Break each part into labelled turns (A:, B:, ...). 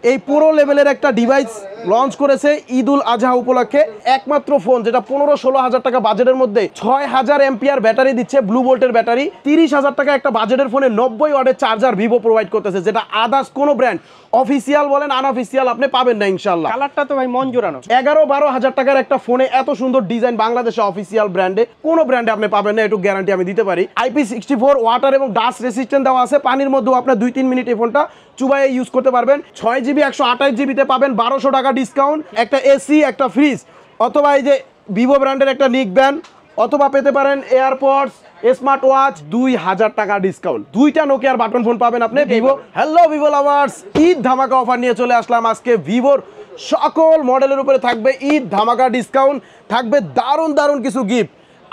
A: এই পুরো লেভেলের একটা ডিভাইস লঞ্চ করেছে ঈদুল আজহা উপলক্ষে। একমাত্র ফোন যেটা 15-16 হাজার টাকা বাজেটের মধ্যে 6000 এম্পিয়ার ব্যাটারি দিচ্ছে, ব্লু ভোল্টের ব্যাটারি। 30,000 টাকা একটা বাজেটের ফোনে 90 ওয়াটের চার্জার ভিভো প্রোভাইড করতেছে, যেটা আদার্স কোনো ব্র্যান্ড অফিসিয়াল বলেন আনঅফিসিয়াল আপনি পাবেন না ইনশাআল্লাহ।
B: কালারটা তো ভাই মন জোড়ানো।
A: 11-12 হাজার টাকার একটা ফোনে এত সুন্দর ডিজাইন বাংলাদেশে অফিসিয়াল ব্র্যান্ডে কোনো ব্র্যান্ডে আপনি পাবেন না, একটু গ্যারান্টি আমি দিতে পারি। IP64 ওয়াটার এবং ডাস্ট রেসিস্ট্যান্ট দেওয়া আছে, পানির মধ্যেও আপনার 2-3 মিনিট এই ফোনটা চুবাইয়ে ইউজ করতে পারবেন। 6GB 128GB তে পাবেন 1200 টাকা ডিসকাউন্ট, একটা এসি, একটা ফ্রিজ, অথবা এই যে ভিভো ব্র্যান্ডের একটা নিক ব্যান্ড, অথবা পেতে পারেন এয়ারপডস, স্মার্ট ওয়াচ, 2000 টাকা ডিসকাউন্ট। দুইটা নোকিয়ার বাটন ফোন পাবেন আপনি Vivo. Hello Vivo lovers, Eid ধামাকা অফার নিয়ে চলে আসলাম আজকে। ভিভোর সকল মডেলের উপরে থাকবে ঈদ ধামাকা ডিসকাউন্ট, থাকবে দারুণ দারুণ কিছু গিফট।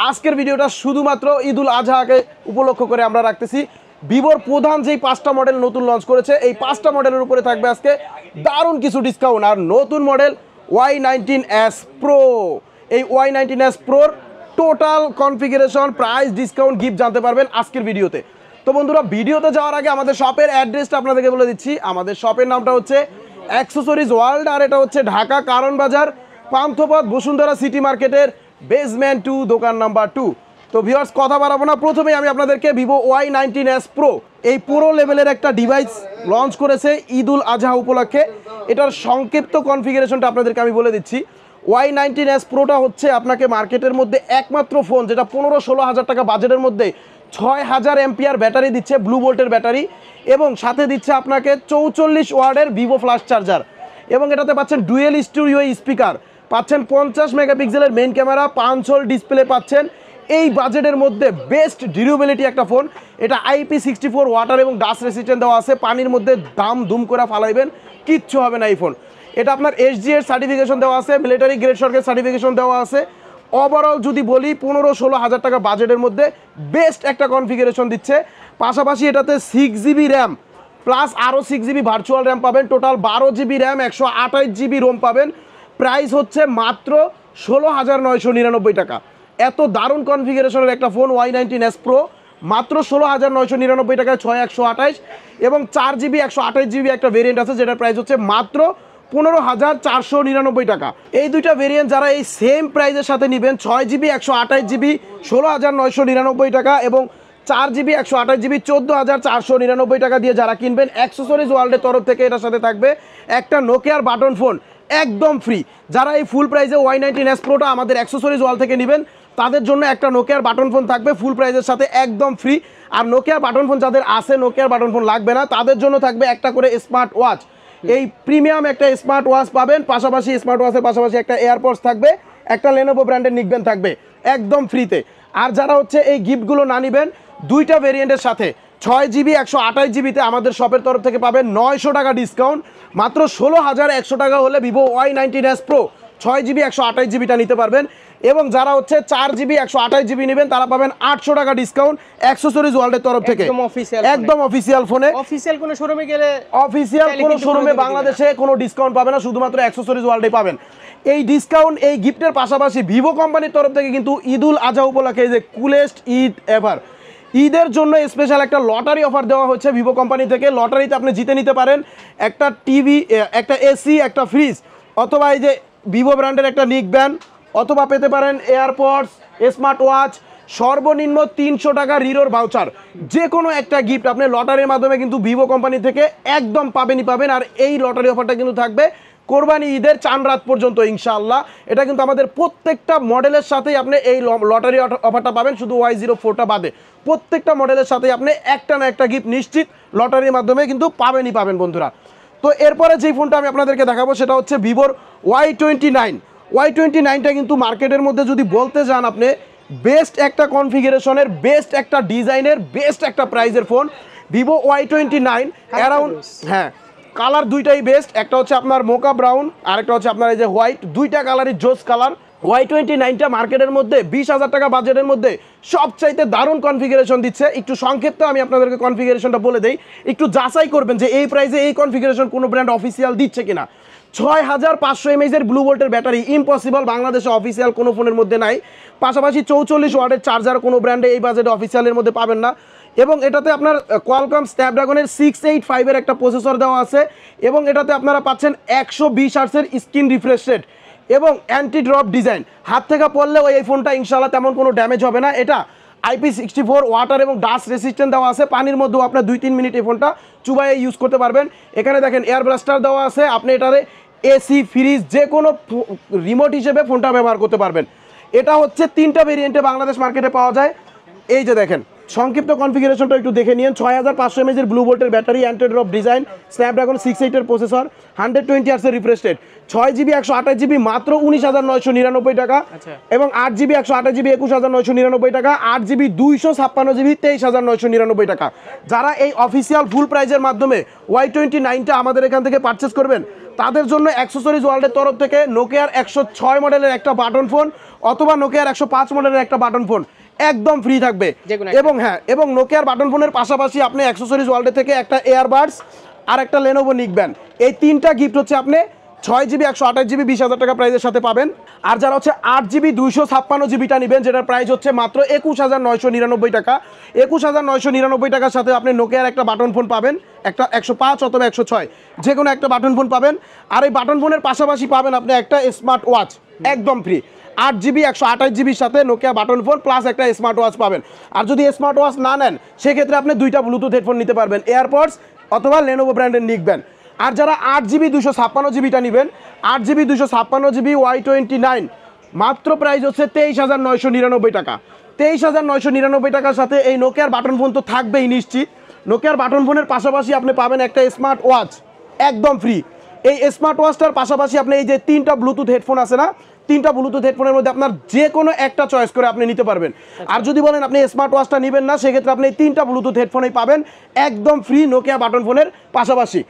A: আজকের ভিডিওটা শুধুমাত্র ঈদুল আজহাকে উপলক্ষ করে আমরা রাখতেছি। ভিভোর প্রধান যেই 5টা মডেল নতুন লঞ্চ করেছে, এই 5টা মডেলের উপরে থাকবে আজকে দারুণ কিছু ডিসকাউন্ট। আর নতুন মডেল Y19s Pro, এই Y19s Proর total configuration, price, discount, gift জানতে পারবেন আজকের ভিডিওতে। তো বন্ধুরা, ভিডিওতে যাওয়ার আগে আমাদের শপের অ্যাড্রেসটা আপনাদেরকে বলে দিচ্ছি। আমাদের শপের নামটা হচ্ছে অ্যাক্সেসরিজ ওয়ার্ল্ড, আর এটা হচ্ছে ঢাকা কারণ বাজার, পান্থপথ, বসুন্ধরা সিটি মার্কেটের বেসমেন্ট 2, দোকান নাম্বার 2। তো ভিউয়ার্স, কথা বাড়াবো না, প্রথমেই আমি আপনাদেরকে ভিভো Y19s Pro এই পুরো লেভেলের একটা ডিভাইস লঞ্চ করেছে ঈদুল আজহা উপলক্ষে। এটার সংক্ষিপ্ত কনফিগারেশনটা আপনাদেরকে আমি বলে দিচ্ছি। Y19s Proটা হচ্ছে আপনাকে মার্কেটের মধ্যে একমাত্র ফোন যেটা 15-16 হাজার টাকা বাজেটের মধ্যে 6000 এম্পিয়ার ব্যাটারি দিচ্ছে, ব্লু ভোল্টের ব্যাটারি, এবং সাথে দিচ্ছে আপনাকে 44 ওয়াটের ভিভো ফ্ল্যাশ চার্জার, এবং এটাতে পাচ্ছেন ডুয়েল স্টুডিও স্পিকার, পাচ্ছেন 50 মেগাপিক্সেলের মেইন ক্যামেরা, 5 হোল ডিসপ্লে পাচ্ছেন। এই বাজেটের মধ্যে বেস্ট ডিউরেবিলিটি একটা ফোন। এটা IP64 ওয়াটার এবং ডাস্ট রেসিস্ট্যান্ট দেওয়া আছে, পানির মধ্যে দাম দুম করে ফালাইবেন, কিচ্ছু হবে না এই ফোন। এটা আপনার SGS সার্টিফিকেশন দেওয়া আছে, মিলিটারি গ্রেড সরকার সার্টিফিকেশন দেওয়া আছে। ওভারঅল যদি বলি 15-16 হাজার টাকা বাজেটের মধ্যে বেস্ট একটা কনফিগারেশন দিচ্ছে। পাশাপাশি এটাতে 6GB র্যাম প্লাস আরও 6GB ভার্চুয়াল র্যাম পাবেন, total 12GB RAM, 128GB ROM পাবেন। প্রাইস হচ্ছে মাত্র 16,999 টাকা। এত দারুণ কনফিগারেশনের একটা ফোন Y19s Pro মাত্র 16,999 টাকায় 6128, এবং 4GB 128GB একটা ভেরিয়েন্ট আছে যেটার প্রাইস হচ্ছে মাত্র 15,499 টাকা। এই দুইটা ভেরিয়েন্ট যারা এই সেম প্রাইসের সাথে নেবেন, 6GB 128GB 16,999 টাকা, এবং 4GB 128GB 14,499 টাকা দিয়ে যারা কিনবেন, অ্যাক্সেসরিজ ওয়ার্ল্ডের তরফ থেকে এটার সাথে থাকবে একটা নোকিয়ার বাটন ফোন একদম ফ্রি। যারা এই ফুল প্রাইসে Y19s Proটা আমাদের অ্যাক্সেসরিজ ওয়ার্ল্ড থেকে নেবেন, তাদের জন্য একটা নোকিয়ার বাটন ফোন থাকবে ফুল প্রাইসের সাথে একদম ফ্রি। আর নোকিয়ার বাটন ফোন যাদের আছে, নোকিয়ার বাটন ফোন লাগবে না, তাদের জন্য থাকবে একটা করে স্মার্ট ওয়াচ। এই প্রিমিয়াম একটা স্মার্ট ওয়াচ পাবেন, পাশাপাশি স্মার্ট ওয়াচের পাশাপাশি একটা এয়ারপডস থাকবে, একটা লেনোভো ব্র্যান্ডের নিকবেন থাকবে একদম ফ্রিতে। আর যারা হচ্ছে এই গিফটগুলো না নেবেন, দুইটা ভেরিয়েন্টের সাথে 6GB 128GBতে আমাদের শপের তরফ থেকে পাবেন 900 টাকা ডিসকাউন্ট। মাত্র 16,100 টাকা হলে ভিভো Y19s Pro 6GB 128GBটা নিতে পারবেন, এবং যারা হচ্ছে 4GB 128GB নেবেন তারা পাবেন 800 টাকা ডিসকাউন্ট অ্যাক্সেসরিজ ওয়ার্ল্ডের তরফ থেকে, একদম অফিসিয়াল ফোনে।
B: অফিসিয়াল কোনো শোরুমে গেলে,
A: অফিসিয়াল কোনো শোরুমে বাংলাদেশে কোনো ডিসকাউন্ট পাবে না, শুধুমাত্র অ্যাক্সেসরিজ ওয়ার্ল্ডে পাবেন এই ডিসকাউন্ট। এই গিফটের পাশাপাশি ভিভো কোম্পানির তরফ থেকে কিন্তু ঈদুল আজহা উপলক্ষে যে কুলেস্ট ঈদ এভার, ঈদের জন্য স্পেশাল একটা লটারি অফার দেওয়া হচ্ছে ভিভো কোম্পানি থেকে। লটারিতে আপনি জিতে নিতে পারেন একটা টিভি, একটা এসি, একটা ফ্রিজ, অথবা এই যে ভিভো ব্র্যান্ডের একটা নিক ব্যান্ড, অথবা পেতে পারেন এয়ারপডস, স্মার্ট ওয়াচ, সর্বনিম্ন 300 টাকা রিরোর ভাউচার। যে কোনো একটা গিফট আপনি লটারির মাধ্যমে কিন্তু ভিভো কোম্পানি থেকে একদম পাবেনই পাবেন। আর এই লটারি অফারটা কিন্তু থাকবে কোরবানি ঈদের চাঁদ রাত পর্যন্ত ইনশাআল্লাহ। এটা কিন্তু আমাদের প্রত্যেকটা মডেলের সাথেই আপনি এই লটারি অফারটা পাবেন, শুধু Y04টা বাদে প্রত্যেকটা মডেলের সাথেই আপনি একটা না একটা গিফট নিশ্চিত লটারির মাধ্যমে কিন্তু পাবেনই পাবেন বন্ধুরা। তো এরপরে যেই ফোনটা আমি আপনাদেরকে দেখাবো সেটা হচ্ছে ভিভোর Y29। Y29টা কিন্তু মার্কেটের মধ্যে যদি বলতে যান আপনি বেস্ট একটা কনফিগারেশনের, বেস্ট একটা ডিজাইনের, বেস্ট একটা প্রাইজের ফোন ভিভো Y29 অ্যারাউন্ড। হ্যাঁ, কালার দুইটাই বেস্ট, একটা হচ্ছে আপনার মোকা ব্রাউন, আরেকটা হচ্ছে আপনার এই যে হোয়াইট, দুইটা কালারই জোস কালার। Y29টা মার্কেটের মধ্যে 20,000 টাকা বাজেটের মধ্যে সবচাইতে দারুণ কনফিগারেশন দিচ্ছে। একটু সংক্ষেপে আমি আপনাদেরকে কনফিগারেশনটা বলে দেই, একটু যাচাই করবেন যে এই প্রাইসে এই কনফিগারেশন কোনো ব্র্যান্ড অফিসিয়াল দিচ্ছে কিনা। 6500 mAh ব্লু ভোল্টের ব্যাটারি, ইম্পসিবল, বাংলাদেশে অফিসিয়াল কোনো ফোনের মধ্যে নাই। পাশাপাশি 44 ওয়াটের চার্জার কোনো ব্র্যান্ডে এই বাজেটে অফিসিয়ালের মধ্যে পাবেন না। এবং এটাতে আপনার কোয়ালকম স্ন্যাপড্রাগনের 685 এর একটা প্রসেসর দেওয়া আছে এবং এটাতে আপনারা পাচ্ছেন 120 হার্টজের স্ক্রিন রিফ্রেশ রেট এবং অ্যান্টি ড্রপ ডিজাইন। হাত থেকে পড়লেও এই ফোনটা ইনশাআল্লাহ তেমন কোনো ড্যামেজ হবে না। এটা IP64 ওয়াটার এবং ডাস্ট রেসিস্ট্যান্ট দেওয়া আছে, পানির মধ্যেও আপনার 2-3 মিনিট এই ফোনটা চুবাইয়ে ইউজ করতে পারবেন। এখানে দেখেন এয়ার ব্লাস্টার দেওয়া আছে, আপনি এটারে এসি ফ্রিজ যে কোনো রিমোট হিসেবে ফোনটা ব্যবহার করতে পারবেন। এটা হচ্ছে 3টা ভেরিয়েন্টে বাংলাদেশ মার্কেটে পাওয়া যায়। এই যে দেখেন সংক্ষিপ্ত কনফিগারেশনটা একটু দেখে নিন। 6500 mAh এর ব্লু ভোল্টের battery, anti drop design, Snapdragon 68 এর processor, 120 হার্টজের refresh rate, 6GB 128GB মাত্র 19,999 টাকা এবং 8GB 128GB 21,999 টাকা, 8GB 256GB 23,999 টাকা। যারা এই অফিসিয়াল ফুল প্রাইজের মাধ্যমে Y29টা আমাদের এখান থেকে পারচেস করবেন তাদের জন্য অ্যাক্সেসরিজ ওয়ার্ল্ডের তরফ থেকে নোকিয়ার 106 মডেলের একটা বাটন ফোন অথবা নোকিয়ার 105 মডেলের একটা বাটন ফোন একদম ফ্রি থাকবে। এবং হ্যাঁ, এবং নোকিয়ার বাটন ফোনের পাশাপাশি আপনি অ্যাক্সেসরিজ ওয়ার্ল্ড থেকে একটা এয়ারবাডস আর একটা লেনোভো নিকবেন, এই 3টা গিফট হচ্ছে আপনি 6GB 128GB 20,000 টাকা প্রাইজের সাথে পাবেন। আর যারা হচ্ছে 8GB 256GBটা নেবেন যেটার প্রাইস হচ্ছে মাত্র 21,999 টাকা, 21,999 টাকার সাথে আপনি নোকিয়ার একটা বাটন ফোন পাবেন, একটা 105 অথবা 106 যে কোনো একটা বাটন ফোন পাবেন। আর এই বাটন ফোনের পাশাপাশি পাবেন আপনি একটা স্মার্ট ওয়াচ একদম ফ্রি। 8GB 128GBর সাথে নোকিয়া বাটন ফোন প্লাস একটা স্মার্ট ওয়াচ পাবেন। আর যদি স্মার্ট ওয়াচ না নেন সেক্ষেত্রে আপনি 2টা ব্লুটুথ হেডফোন নিতে পারবেন, এয়ারপডস অথবা লেনোভো ব্র্যান্ডের নিকবেন। আর যারা 8GB 256GBটা নেবেন, 8GB 256GB Y29 মাত্র প্রাইস হচ্ছে 23,999 টাকা। 23,999 টাকার সাথে এই নোকিয়ার বাটন ফোন তো থাকবেই নিশ্চিত। নোকিয়ার বাটন ফোনের পাশাপাশি আপনি পাবেন একটা স্মার্ট ওয়াচ একদম ফ্রি। এই স্মার্ট ওয়াচটার পাশাপাশি আপনি এই যে 3টা ব্লুটুথ হেডফোন আছে না, 3টা ব্লুটুথ হেডফোনের মধ্যে আপনার যে কোনো একটা চয়েস করে আপনি নিতে পারবেন। আর যদি বলেন আপনি স্মার্ট ওয়াচটা নেবেন না সেক্ষেত্রে আপনি 3টা ব্লুটুথ হেডফোনই পাবেন একদম ফ্রি নোকিয়া বাটন ফোনের পাশাপাশি।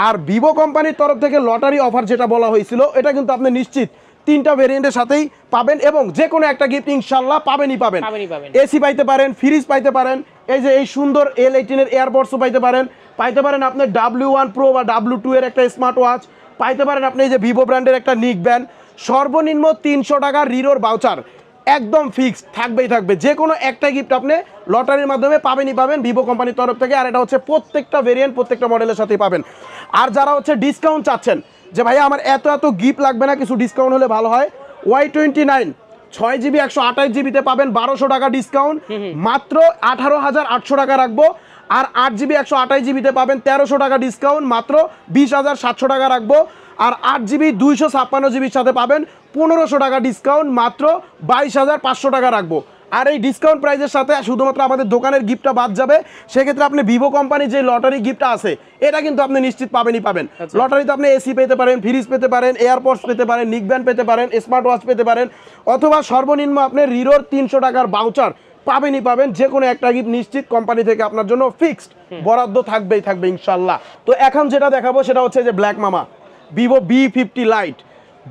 A: আর ভিভো কোম্পানির তরফ থেকে লটারি অফার যেটা বলা হয়েছিল এটা কিন্তু আপনি নিশ্চিত 3টা ভেরিয়েন্টের সাথেই পাবেন এবং যে কোনো একটা গিফট ইনশাল্লাহ পাবেনই পাবেন। এসি পাইতে পারেন, ফ্রিজ পাইতে পারেন, এই যে এই সুন্দর L18 এর এয়ারপডসও পাইতে পারেন আপনি W1 Pro বা W2 এর একটা স্মার্ট ওয়াচ পাইতে পারেন, আপনি এই যে ভিভো ব্র্যান্ডের একটা নিকবেন। সর্বনিম্ন 300 টাকার রিরোর ভাউচার একদম ফিক্সড থাকবেই থাকবে। যে কোনো একটা গিফট আপনি লটারির মাধ্যমে পাবেনই পাবেন ভিভো কোম্পানির তরফ থেকে। আর এটা হচ্ছে প্রত্যেকটা ভেরিয়েন্ট প্রত্যেকটা মডেলের সাথেই পাবেন। আর যারা হচ্ছে ডিসকাউন্ট চাচ্ছেন যে ভাইয়া আমার এত গিফট লাগবে না, কিছু ডিসকাউন্ট হলে ভালো হয়, Y29 6GB 128GBতে পাবেন 1200 টাকা ডিসকাউন্ট, মাত্র 18,800 টাকা রাখবো। আর 8GB 128GBতে পাবেন 1300 টাকা ডিসকাউন্ট, মাত্র 20,700 টাকা রাখবো। আর 8GB 256GBর সাথে পাবেন 1500 টাকা ডিসকাউন্ট, মাত্র 22,500 টাকা রাখবো। আর এই ডিসকাউন্ট প্রাইসের সাথে শুধুমাত্র আমাদের দোকানের গিফটটা বাদ যাবে। সেক্ষেত্রে আপনি ভিভো কোম্পানির যে লটারি গিফটটা আছে এটা কিন্তু আপনি নিশ্চিত পাবেনই পাবেন। লটারিতে আপনি এসি পেতে পারেন, ফ্রিজ পেতে পারেন, এয়ারপডস পেতে পারেন, নিকব্যান্ড পেতে পারেন, স্মার্ট ওয়াচ পেতে পারেন, অথবা সর্বনিম্ন আপনি রিরোর 300 টাকার ভাউচার পাবেনই পাবেন। যে কোনো একটা গিফট নিশ্চিত কোম্পানি থেকে আপনার জন্য ফিক্সড বরাদ্দ থাকবেই থাকবে ইনশাল্লাহ। তো এখন যেটা দেখাবো সেটা হচ্ছে যে ব্ল্যাক মামা Vivo B50 light.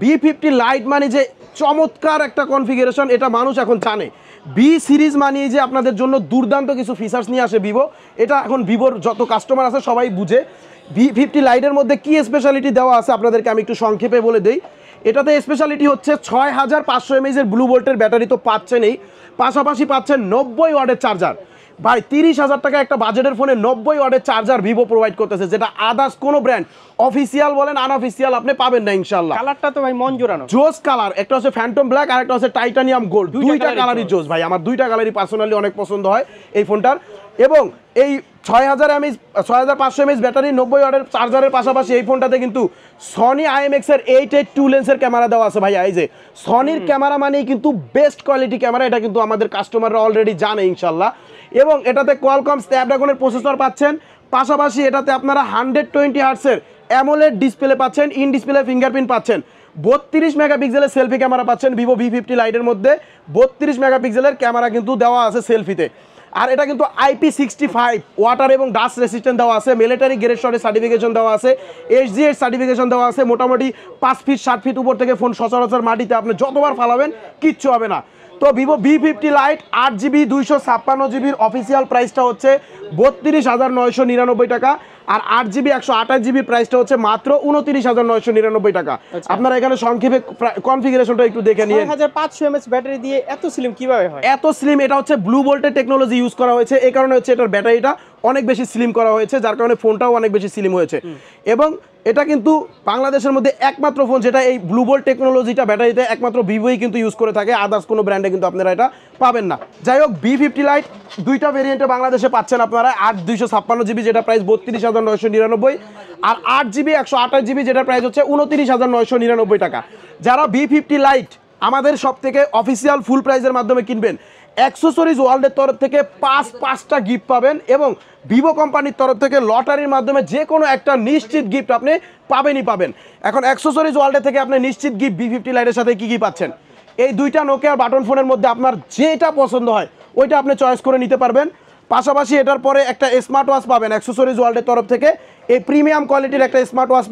A: B50 light মানে যে চমৎকার একটা কনফিগারেশন এটা মানুষ এখন জানে। বি সিরিজ মানিয়ে যে আপনাদের জন্য দুর্দান্ত কিছু ফিচার্স নিয়ে আসে ভিভো, এটা এখন ভিভোর যত কাস্টমার আছে সবাই বুঝে। B50 লাইটের মধ্যে কি স্পেশালিটি দেওয়া আছে আপনাদেরকে আমি একটু সংক্ষেপে বলে দিই। এটাতে স্পেশালিটি হচ্ছে 6500 mAh এর ব্লু ভোল্টের ব্যাটারি তো পাচ্ছেনই, পাশাপাশি পাচ্ছেন 90 ওয়াটের চার্জার। ভাই 30,000 টাকা একটা বাজেটের ফোনে 90 ওয়াটের চার্জার ভিভো প্রোভাইড করতেছে, যেটা আদার্স কোনো ব্র্যান্ড অফিসিয়াল বলেন আনঅফিসিয়াল আপনি পাবেন না ইনশাআল্লাহ।
B: কালারটা তো ভাই মন জোড়ানো,
A: জোস কালার, একটা হচ্ছে ফ্যান্টম ব্ল্যাক আর একটা হচ্ছে টাইটানিয়াম গোল্ড, দুইটা কালারই জোস ভাই। আমার দুইটা কালারই পার্সোনালি অনেক পছন্দ হয় এই ফোনটার। এবং এই 6500 mAh ব্যাটারি 90 ওয়াটের চার্জারের পাশাপাশি এই ফোনটাতে কিন্তু সনি IMX এর 882 লেন্সের ক্যামেরা দেওয়া আছে ভাইয়া। এই যে সনির ক্যামেরা মানেই কিন্তু বেস্ট কোয়ালিটি ক্যামেরা, এটা কিন্তু আমাদের কাস্টমাররা অলরেডি জানে ইনশাল্লাহ। এবং এটাতে কোয়ালকম স্ন্যাপড্রাগনের প্রসেসর পাচ্ছেন, পাশাপাশি এটাতে আপনারা 120 হার্টসের অ্যামোলেড ডিসপ্লে পাচ্ছেন, ইন ডিসপ্লে ফিঙ্গারপ্রিন্ট পাচ্ছেন, 32 মেগাপিক্সেলের সেলফি ক্যামেরা পাচ্ছেন ভিভো V50 লাইটের মধ্যে। 32 মেগাপিক্সেলের ক্যামেরা কিন্তু দেওয়া আছে সেলফিতে। আর এটা কিন্তু IP65 ওয়াটার এবং ডাস্ট রেসিস্ট্যান্ট দেওয়া আছে, মিলিটারি গ্রেড শটের সার্টিফিকেশন দেওয়া আছে, HGH সার্টিফিকেশন দেওয়া আছে। মোটামুটি 5 ফিট 7 ফিট উপর থেকে ফোন সচরাচর মাটিতে আপনি যতবার ফালাবেন কিচ্ছু হবে না। তো Vivo V50 lite 8GB 256GB official প্রাইসটা হচ্ছে 32,999 টাকা, আর 8GB 128GB প্রাইসটা হচ্ছে মাত্র 29,999 টাকা। আপনারা এখানে সংক্ষেপে কনফিগারেশনটা একটু দেখে নিন।
B: 6500 mAh ব্যাটারি দিয়ে এত স্লিম কিভাবে হয়?
A: এত স্লিম, এটা হচ্ছে ব্লু ভোল্টের টেকনোলজি ইউজ করা হয়েছে, এই কারণে হচ্ছে এটার ব্যাটারিটা অনেক বেশি স্লিম করা হয়েছে, যার কারণে ফোনটাও অনেক বেশি স্লিম হয়েছে। এবং এটা কিন্তু বাংলাদেশের মধ্যে একমাত্র ফোন যেটা এই ব্লু ভোল্ট টেকনোলজিটা ব্যাটারিতে একমাত্র ভিভোই কিন্তু ইউজ করে থাকে, আদার্স কোনো ব্র্যান্ডে কিন্তু আপনারা এটা পাবেন না। যাই হোক, V50 লাইট দুইটা ভেরিয়েন্টে বাংলাদেশে পাচ্ছেন আপনারা। 8/256GB যেটা প্রাইস 32,999, আর 8GB 128GB যেটা প্রাইস হচ্ছে 29,999 টাকা। যারা V50 লাইট আমাদের সব থেকে অফিসিয়াল ফুল প্রাইজের মাধ্যমে কিনবেন, অ্যাক্সেসরিজ ওয়ার্ল্ডের তরফ থেকে পাঁচটা গিফট পাবেন, এবং ভিভো কোম্পানির তরফ থেকে লটারির মাধ্যমে যে কোনো একটা নিশ্চিত গিফট আপনি পাবেন। এখন অ্যাক্সেসরিজ ওয়ার্ল্ডের থেকে আপনি নিশ্চিত গিফট V50 লাইটের সাথে কি পাচ্ছেন? এই দুইটা নোকিয়ার বাটন ফোনের মধ্যে আপনার যেটা পছন্দ হয় ওইটা আপনি চয়েস করে নিতে পারবেন। পাশাপাশি এটার পরে একটা স্মার্ট ওয়াচ পাবেন অ্যাক্সেসরিজ ওয়ার্ল্ডের তরফ থেকে, এই প্রিমিয়াম কোয়ালিটির একটা স্মার্ট ওয়াচ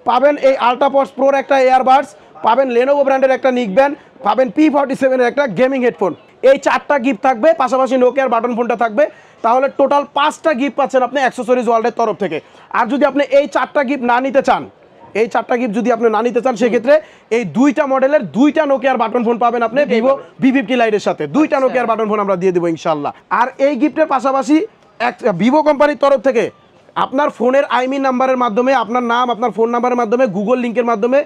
A: পাবেন এই আল্ট্রাপডস প্রোর একটা এয়ারবাডস পাবেন, লেনোভো ব্র্যান্ডের একটা নিকব্যান্ড পাবেন, P47 এর একটা গেমিং হেডফোন। এই 4টা গিফট থাকবে, পাশাপাশি নোকিয়ার বাটন ফোনটা থাকবে। তাহলে টোটাল 5টা গিফট পাচ্ছেন আপনি অ্যাক্সেসরিজ ওয়ার্ল্ডের তরফ থেকে। আর যদি আপনি এই 4টা গিফট না নিতে চান, সেক্ষেত্রে এই দুইটা মডেলের দুইটা নোকিয়ার বাটন ফোন পাবেন আপনি ভিভো V50 লাইটের সাথে। দুইটা নোকিয়ার বাটন ফোন আমরা দিয়ে দেবো ইনশাল্লাহ। আর এই গিফটের পাশাপাশি ভিভো কোম্পানির তরফ থেকে আপনার ফোনের আইমি নাম্বারের মাধ্যমে, আপনার নাম আপনার ফোন নাম্বারের মাধ্যমে, গুগল লিঙ্কের মাধ্যমে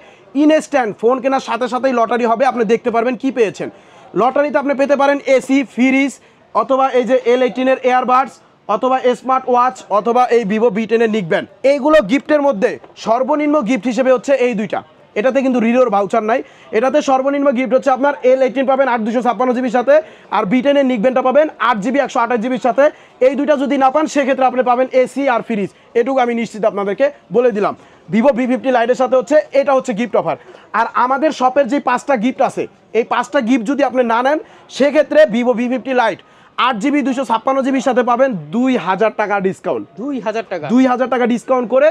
A: ইনস্ট্যান্ট ফোন কেনার সাথে সাথেই লটারি হবে, আপনি দেখতে পারবেন কি পেয়েছেন। লটারিতে আপনি পেতে পারেন এসি, ফ্রিজ, অথবা এই যে L18 এর এয়ারবাডস, অথবা স্মার্ট ওয়াচ, অথবা এই ভিভো V10 এর নিকব্যান্ড। এইগুলো গিফটের মধ্যে সর্বনিম্ন গিফট হিসেবে হচ্ছে এই দুইটা। এটাতে কিন্তু রিলোর ভাউচার নাই, এটাতে সর্বনিম্ন গিফট হচ্ছে আপনার L18 পাবেন 8/256GB সাথে, আর V10 এর নিকব্যান্ডটা পাবেন 8GB 128GB সাথে। এই দুইটা যদি না পান সেক্ষেত্রে আপনি পাবেন এসি আর ফ্রিজ, এটুকু আমি নিশ্চিত আপনাদেরকে বলে দিলাম। ভিভো V50 লাইটের সাথে এটা হচ্ছে গিফট অফার। আর আমাদের শপের যে 5টা গিফট আছে, এই 5টা গিফট যদি আপনি না নেন সেক্ষেত্রে ভিভো V50 লাইট 8GB 256GBর সাথে পাবেন 2000 টাকা ডিসকাউন্ট। 2000 টাকা ডিসকাউন্ট করে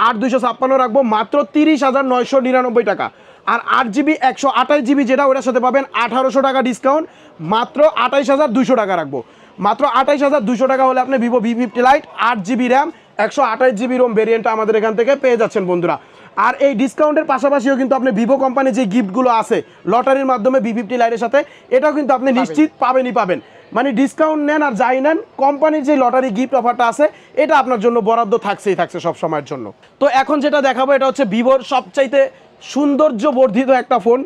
A: 8/256 রাখবো মাত্র 30,999 টাকা। আর 8GB 128GB যেটা ওটার সাথে পাবেন 1800 টাকা ডিসকাউন্ট, মাত্র 28,200 টাকা রাখবো। মাত্র 28,200 টাকা হলে আপনি Vivo V50 lite 8GB RAM 128GB ROM ভেরিয়েন্টটা আমাদের এখান থেকে পেয়ে যাচ্ছেন বন্ধুরা। আর এই ডিসকাউন্টের পাশাপাশিও কিন্তু আপনি ভিভো কোম্পানির যে গিফটগুলো আছে লটারির মাধ্যমে V50 লাইটের সাথে, এটাও কিন্তু আপনি নিশ্চিত পাবেন। মানে ডিসকাউন্ট নেন আর যাই নেন, কোম্পানির যে লটারি গিফট অফারটা আছে এটা আপনার জন্য বরাদ্দ থাকছে সব সময়ের জন্য। তো এখন যেটা দেখাবো এটা হচ্ছে ভিভোর সবচাইতে সৌন্দর্য বর্ধিত একটা ফোন,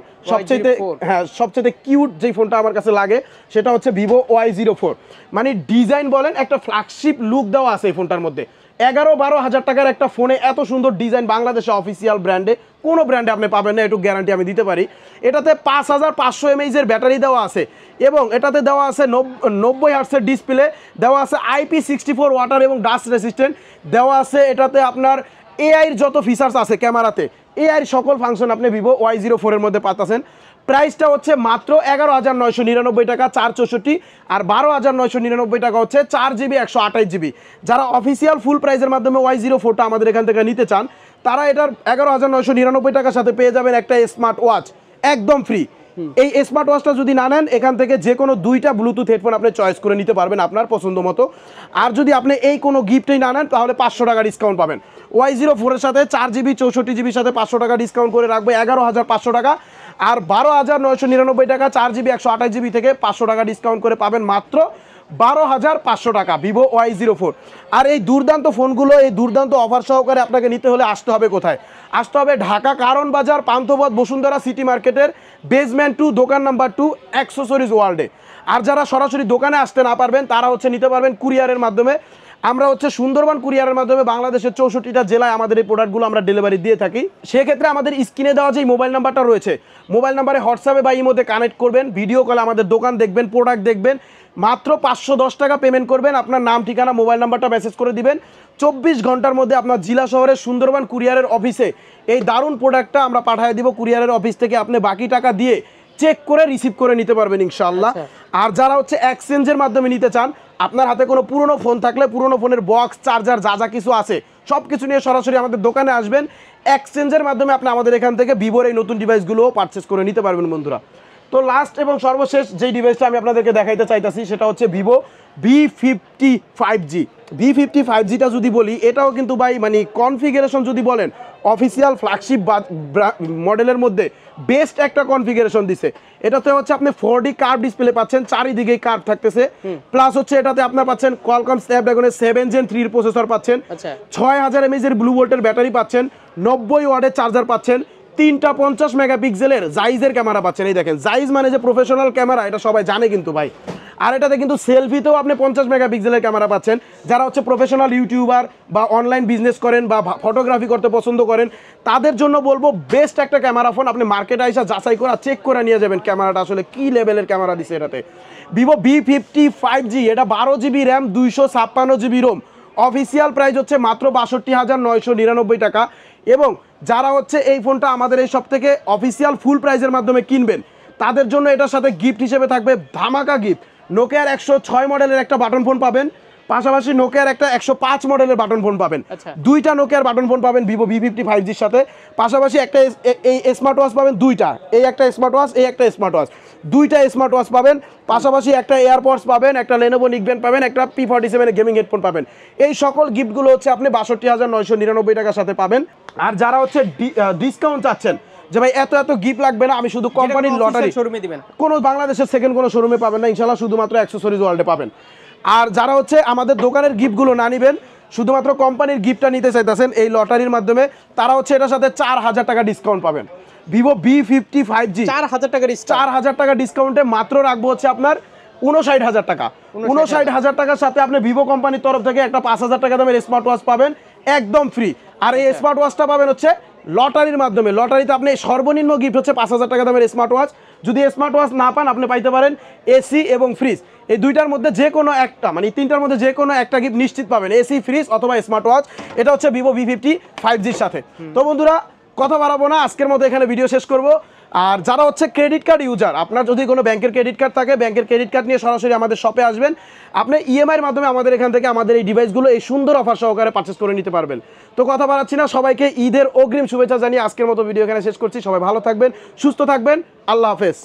A: সবচাইতে কিউট যে ফোনটা আমার কাছে লাগে সেটা হচ্ছে ভিভো Y04। মানে ডিজাইন বলেন, একটা ফ্ল্যাগশিপ লুক দেওয়া আছে এই ফোনটার মধ্যে। 11-12 হাজার টাকার একটা ফোনে এত সুন্দর ডিজাইন বাংলাদেশে অফিসিয়াল ব্র্যান্ডে কোনো ব্র্যান্ডে আপনি পাবেন না, একটু গ্যারান্টি আমি দিতে পারি। এটাতে 5500 mAh এর ব্যাটারি দেওয়া আছে, এবং এটাতে দেওয়া আছে 90 হার্টসের ডিসপ্লে, দেওয়া আছে IP64 ওয়াটার এবং ডাস্ট রেসিস্ট্যান্ট, দেওয়া আছে এটাতে আপনার এআইয়ের যত ফিচার্স আছে ক্যামেরাতে, এআইয়ের সকল ফাংশন আপনি ভিভো Y04 এর মধ্যে পাচ্ছেন। প্রাইসটা হচ্ছে মাত্র 11,999 টাকা 464, আর 12,999 টাকা হচ্ছে 4GB 128GB। যারা অফিসিয়াল ফুল প্রাইসের মাধ্যমে Y04টা আমাদের এখান থেকে নিতে চান, তারা এটার 11,999 টাকার সাথে পেয়ে যাবেন একটা স্মার্ট ওয়াচ একদম ফ্রি। এই স্মার্ট ওয়াচটা যদি না নেন, এখান থেকে যে কোনো দুইটা ব্লুটুথ হেডফোন আপনি চয়েস করে নিতে পারবেন আপনার পছন্দ মতো। আর যদি আপনি এই কোনো গিফটই না নেন তাহলে 500 টাকা ডিসকাউন্ট পাবেন। Y04 এর সাথে 4GB 64GB সাথে 500 টাকা ডিসকাউন্ট করে রাখবে 11,500 টাকা, আর 12,999 টাকা 4GB 128GB থেকে 500 টাকা ডিসকাউন্ট করে পাবেন মাত্র 12,500 টাকা ভিভো Y04। আর এই দুর্দান্ত ফোনগুলো, এই দুর্দান্ত অফার সহকারে আপনাকে নিতে হলে আসতে হবে কোথায়? আসতে হবে ঢাকা কারণ বাজার, পান্থপথ, বসুন্ধরা সিটি মার্কেটের বেসমেন্ট 2 দোকান নাম্বার 2 অ্যাক্সেসরিজ ওয়ার্ল্ডে। আর যারা সরাসরি দোকানে আসতে না পারবেন তারা নিতে পারবেন কুরিয়ারের মাধ্যমে। আমরা সুন্দরবন কুরিয়ারের মাধ্যমে বাংলাদেশের 64টা জেলায় আমাদের এই প্রোডাক্টগুলো আমরা ডেলিভারি দিয়ে থাকি। সেক্ষেত্রে আমাদের স্ক্রিনে দেওয়া যে মোবাইল নাম্বারটা রয়েছে, মোবাইল নাম্বারে হোয়াটসঅ্যাপে বা ইমোতে কানেক্ট করবেন, ভিডিও কলে আমাদের দোকান দেখবেন, প্রোডাক্ট দেখবেন, মাত্র 510 টাকা পেমেন্ট করবেন, আপনার নাম ঠিকানা মোবাইল নাম্বারটা মেসেজ করে দিবেন। 24 ঘন্টার মধ্যে আপনার জেলা শহরের সুন্দরবন কুরিয়ারের অফিসে এই দারুণ প্রোডাক্টটা আমরা পাঠিয়ে দিব। কুরিয়ারের অফিস থেকে আপনি বাকি টাকা দিয়ে চেক করে রিসিভ করে নিতে পারবেন ইনশাআল্লাহ। আর যারা এক্সচেঞ্জের মাধ্যমে নিতে চান, আপনার হাতে কোনো পুরনো ফোন থাকলে পুরনো ফোনের বক্স, চার্জার, যা কিছু আছে সব কিছু নিয়ে সরাসরি আমাদের দোকানে আসবেন। এক্সচেঞ্জের মাধ্যমে আপনি আমাদের এখান থেকে ভিভোর এই নতুন ডিভাইসগুলোও পারচেস করে নিতে পারবেন বন্ধুরা। তো লাস্ট এবং সর্বশেষ যে ডিভাইসটা আমি আপনাদেরকে দেখাইতে চাইতেছি সেটা হচ্ছে ভিভো V55G। V55Gটা যদি বলি, এটাও কিন্তু ভাই মানে কনফিগারেশন যদি বলেন অফিসিয়াল ফ্ল্যাগশিপ মডেলের মধ্যে বেস্ট একটা কনফিগারেশন দিছে। এটাতে হচ্ছে আপনি 4D কার্ভ ডিসপ্লে পাচ্ছেন, চারিদিকেই কার্ভ থাকতেছে, প্লাস হচ্ছে এটাতে আপনার পাচ্ছেন কোয়ালকম স্ন্যাপড্রাগনের 7 Gen 3 এর প্রসেসর পাচ্ছেন, 6000 mAh এর ব্লু ভোল্টের ব্যাটারি পাচ্ছেন, 90 ওয়াটের চার্জার পাচ্ছেন, 3টা 50 মেগাপিক্সেলের জাইজের ক্যামেরা পাচ্ছেন। এই দেখেন জাইজ মানে যে প্রফেশনাল ক্যামেরা, এটা সবাই জানে কিন্তু ভাই। আর এটাতে কিন্তু সেলফিতেও আপনি 50 মেগাপিক্সেলের ক্যামেরা পাচ্ছেন। যারা হচ্ছে প্রফেশনাল ইউটিউবার বা অনলাইন বিজনেস করেন বা ফটোগ্রাফি করতে পছন্দ করেন, তাদের জন্য বলবো বেস্ট একটা ক্যামেরা ফোন। আপনি মার্কেটে আইসা যাচাই করা চেক করে নিয়ে যাবেন ক্যামেরাটা আসলে কি লেভেলের ক্যামেরা দিছে এটাতে। ভিভো V55G, এটা 12GB RAM, 256GB Rome. Official price হচ্ছে মাত্র 62,999 টাকা। এবং যারা হচ্ছে এই ফোনটা আমাদের এই সব থেকে অফিসিয়াল ফুল প্রাইসের মাধ্যমে কিনবেন, তাদের জন্য এটার সাথে গিফট হিসেবে থাকবে ধামাকা গিফট। নোকিয়ার 106 মডেলের একটা বাটন ফোন পাবেন, পাশাপাশি নোকিয়ার একটা 105 মডেলের বাটন ফোন পাবেন। দুইটা নোকিয়ার বাটন ফোন পাবেন ভিভো V55Gর সাথে, পাশাপাশি একটা এই স্মার্ট ওয়াচ পাবেন দুইটা, এই একটা স্মার্ট ওয়াচ, এই একটা স্মার্ট ওয়াচ, দুইটা স্মার্ট ওয়াচ পাবেন, পাশাপাশি একটা এয়ারপডস পাবেন, একটা লেনোভো নিকব্যান্ড পাবেন, একটা P47 গেমিং হেডফোন পাবেন। এই সকল গিফটগুলো হচ্ছে আপনি 62,999 টাকার সাথে পাবেন। আর যারা হচ্ছে ডিসকাউন্ট চাচ্ছেন যে ভাই এত এত গিফট লাগবে না, আমি শুধু কোম্পানির লটারি
B: শোরুমে দিবেন,
A: কোনো বাংলাদেশের সেকেন্ড কোনো শোরুমে পাবেন না ইনশাল্লাহ, শুধুমাত্র অ্যাক্সেসরিজ ওয়ার্ল্ডে পাবেন। আর যারা হচ্ছে আমাদের দোকানের গিফটগুলো না নেবেন, শুধুমাত্র কোম্পানির গিফটটা নিতে চাইতেছেন এই লটারির মাধ্যমে, তারা হচ্ছে এটার সাথে 4000 টাকা ডিসকাউন্ট পাবেন। ভিভো V55G 4000 টাকা ডিসকাউন্টে মাত্র রাখবো হচ্ছে আপনার 59,000 টাকা। 59,000 টাকার সাথে আপনি ভিভো কোম্পানির তরফ থেকে একটা 5,000 টাকা দামের স্মার্ট ওয়াচ পাবেন একদম ফ্রি। আর এই স্মার্ট ওয়াচটা পাবেন হচ্ছে লটারির মাধ্যমে। লটারিতে আপনি সর্বনিম্ন গিফট হচ্ছে 5,000 টাকা দামের স্মার্ট ওয়াচ। যদি স্মার্ট ওয়াচ না পান, আপনি পাইতে পারেন এসি এবং ফ্রিজ। এই দুইটার মধ্যে যে কোনো একটা, মানে তিনটার মধ্যে যে কোনো একটা গিফট নিশ্চিত পাবেন, এসি, ফ্রিজ অথবা স্মার্ট ওয়াচ। এটা হচ্ছে ভিভো V55Gর সাথে। তো বন্ধুরা কথা বাড়াবো না, আজকের মতো এখানে ভিডিও শেষ করব। আর যারা হচ্ছে ক্রেডিট কার্ড ইউজার, আপনার যদি কোনো ব্যাংকের ক্রেডিট কার্ড থাকে, ব্যাংকের ক্রেডিট কার্ড নিয়ে সরাসরি আমাদের শপে আসবেন। আপনি ইএমআইয়ের মাধ্যমে আমাদের এখান থেকে আমাদের এই ডিভাইসগুলো এই সুন্দর অফার সহকারে পারচেস করে নিতে পারবেন। তো কথা বাড়াচ্ছি না, সবাইকে ঈদের অগ্রিম শুভেচ্ছা জানিয়ে আজকের মতো ভিডিও এখানে শেষ করছি। সবাই ভালো থাকবেন, সুস্থ থাকবেন, আল্লাহ হাফেজ।